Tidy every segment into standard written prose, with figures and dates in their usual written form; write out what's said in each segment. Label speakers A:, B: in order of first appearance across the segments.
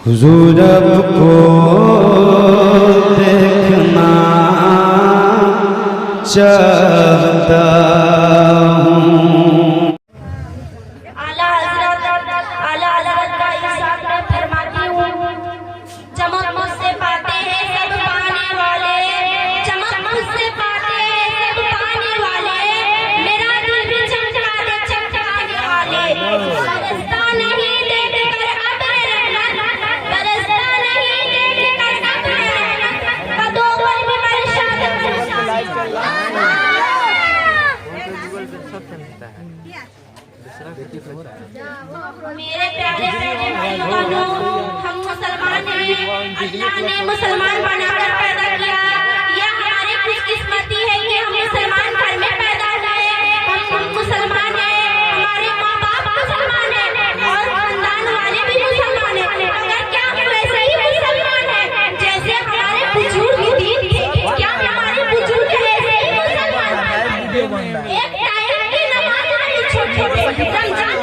A: हुजूर आपको देखना चाहता हूँ।
B: आला हज़रत का इरशाद मैं फरमाती हूँ, चमक मुझसे पाते हैं सब पाने वाले, चमक मुझसे पाते हैं सब पाने वाले, मेरा दिल भी चमकाने वाले। बरसता नहीं देखकर अब्र रहमत, बरसता नहीं देखकर अब्र रहमत, कदों पर भी बरसात मेरे प्यारे भाइयों, हम मुसलमान हैं, अल्लाह ने मुसलमान बनाकर पैदा किया। यह हमारी खुशकिस्मती है कि हम मुसलमान घर में पैदा हुए। हम मुसलमान हैं, हमारे माँ बाप मुसलमान हैं और खानदान वाले भी मुसलमान हैं। अगर क्या हम वैसे ही मुसलमान हैं जैसे हमारे बुजुर्ग दीन थे? क्या हमारे बुजुर्ग ऐसे ही मुसलमान थे? एक टाइम की नमाज नहीं छोड़ते थे, रमजान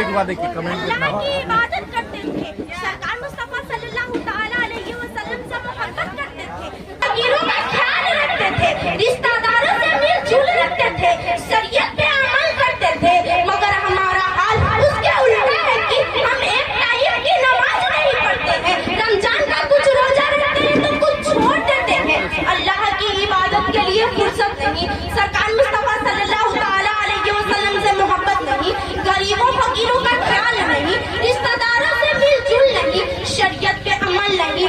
B: इबादत करते थे, सरकार मुस्तफा सल्लल्लाहु ताला अलैहि वसल्लम से मोहब्बत करते थे, फकीरों का ख्याल रखते थे, रिश्तेदारों से मिलजुल रखते थे, शरीयत पे अमल करते थे। मगर हमारा हाल उसके उल्टा है कि हम एक टाइम की नमाज नहीं पढ़ते हैं, रमजान का कुछ रोजा रखते हैं तो कुछ छोड़ देते हैं। अल्लाह की इबादत के लिए फुर्सत नहीं, सरकार मुस्तफा सल्लल्लाहु ताला अलैहि वसल्लम से मोहब्बत नहीं, गरीबों फकीरों का ख्याल नहीं, रिश्तेदारों से मिलजुल नहीं, शरीयत पे अमल नहीं,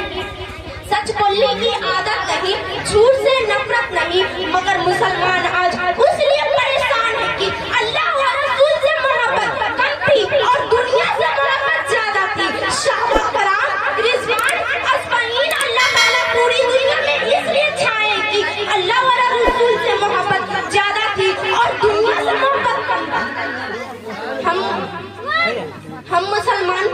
B: सच बोलने की आदत नहीं, झूठ से नफरत नहीं। मगर मुसलमान आज इसलिए परेशान है कि अल्लाह और रसूल से मोहब्बत कम थी और दुनिया से मोहब्बत ज्यादा थी। शहबा कराम, रिजवान, असफाइन अल्लाह ताला पूरी दुनिया में इसलिए छाए कि अल्लाह और रसूल से मोहब्बत ज्यादा थी और दुनिया से मोहब्बत कम थी। हम मुसलमान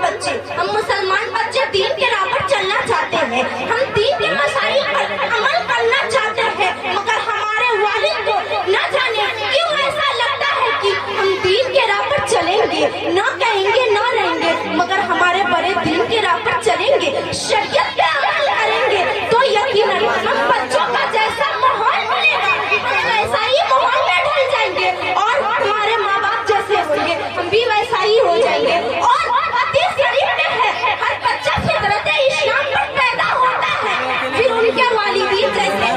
B: बच्चे दीन के राह पर चलना चाहते हैं, हम दीन के मसाइल पर अमल करना चाहते हैं। मगर हमारे वालिद को न जाने क्यों ऐसा लगता है कि हम दीन के राह पर चलेंगे, न कहेंगे न रहेंगे, मगर हमारे बड़े दीन के राह पर चलेंगे, शरीयत पे अमल करेंगे तो यकीनन हम बच्चों का जैसा माहौल मिलेगा हम वैसा ही माहौल में ढल जाएंगे और हमारे माँ बाप जैसे होंगे हम भी वैसा ही हो जाएंगे। और हदीस शरीफ में है, हर बच्चा फितरत इस्लाम पर पैदा होता है, फिर उनके वालिदीन जैसे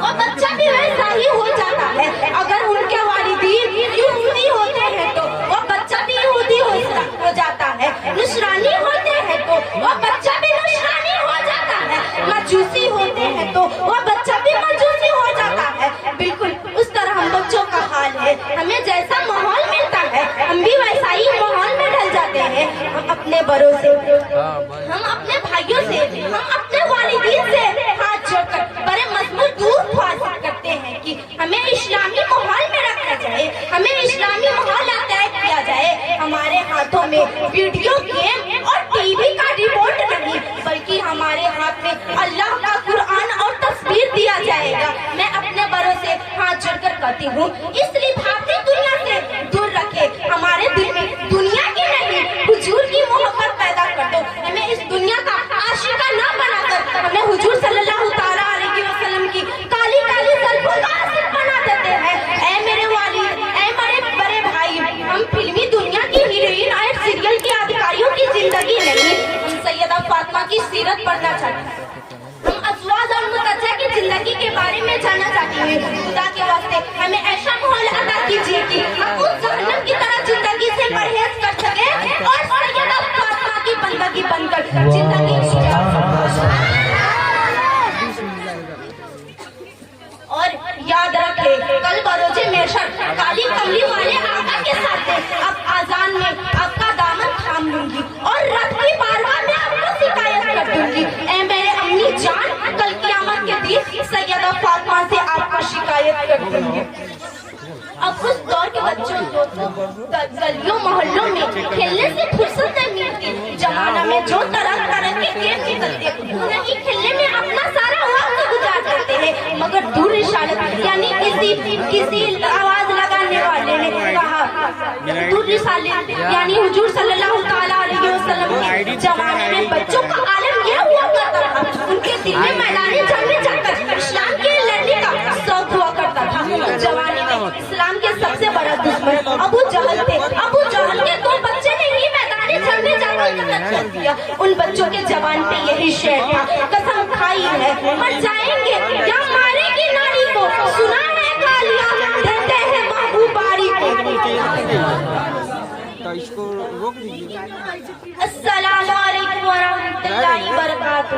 B: वो बच्चा भी वैसा ही हो जाता है। अगर उनके वालिदीन यहूदी होते हैं तो वो बच्चा भी यहूदी हो जाता है, नुसरानी होते हैं तो वो बच्चा भी नुसरानी हो जाता है, मजूसी होते हैं तो वो बच्चा भी मजूसी हो जाता है। बिल्कुल उस तरह हम बच्चों का हाल है, हमें जैसा माहौल मिलता है हम भी वैसा ही माहौल में ढल जाते हैं। हम अपने बड़ों से, हम अपने भाइयों से, हम अपने वालिदीन से हाथ जोड़कर बड़े मजबूत दूर ख्वाहिश करते हैं कि हमें इस्लामी माहौल में रखा जाए, हमें इस्लामी माहौल तय किया जाए। हमारे हाथों में वीडियो गेम और टीवी का रिमोट नहीं, बल्कि हमारे हाथ में अल्लाह का कुरान और तस्वीर दिया जाएगा। मैं अपने बड़ों से हाथ जोड़कर कहती हूँ, इसलिए भागती दुनिया से दूर रखे, हमारे दिल में दुनिया की नहीं हुजूर की मोहब्बत पैदा कर दो। हमें इस दुनिया का आशिका न बनाकर हमें हुजूर सल्लल्लाहु ताला अलैहि वसल्लम की काली काली ज़ुल्फ़ों का आशिक बना देते हैं। ऐ मेरे वालिद, ऐ मेरे बड़े भाई, हम फिल्मी दुनिया की हीरोइन और सीरियल के अधिकारियों की जिंदगी नहीं, हम सैयदा फातिमा की सीरत पढ़ना चाहते हैं। हम अज़वाज और मुतज़्ज़ा की जिंदगी के बारे में जानना चाहते हैं। खुदा के वास्ते हमें ऐसा माहौल अता कीजिए कि हम उस जहन्नम की तरह जिंदगी से परहेज कर सके और सैयदा फातिमा की बंदगी बनकर जिंदगी और याद रखे कल बरोजे मेशर काली कमली वाले आका के साथ थे। अब आजान में आपका दामन थाम लूंगी और रथ की बारगाह में आपको शिकायत कर दूंगी। ऐ मेरे अम्मी जान, कल क़यामत के दिन सैयदा फातिमा से आपको शिकायत कर दूंगी। अब उस दौर के बच्चों को गलियों मोहल्लों में खेलने से फुर्सत नहीं मिलती। जमाना में जो तरह तरह के गेम निकलते उन्हीं खेलने में अपना सारा वक्त गुजार देते हैं। मगर दूर रिसालत यानी किसी आवाज लगाने वाले ने कहा یعنی حضور صلی اللہ تعالیٰ علیہ وسلم کے زمانے میں بچوں کا عالم یہ ہوا کرتا تھا، ان کے دل میں میدان جنگ میں جا کر اسلام کے لڑنے کا شوق ہوا کرتا تھا۔ زمانے میں اسلام کے سب سے بڑا دشمن ابو جہل تھے۔ ابو جہل کے 2 بچے نے ہی میدان جنگ میں جا کر قتل کر دیا۔ ان بچوں کے زبان پہ یہی شعر تھا، قسم کھائی ہے مر جائیں گے یا مارے گی نانی کو، سنا ہے گالیاں دیتے ہیں محبوباری کو۔ السلام علیکم ورحمۃ اللہ وبرکاتہ۔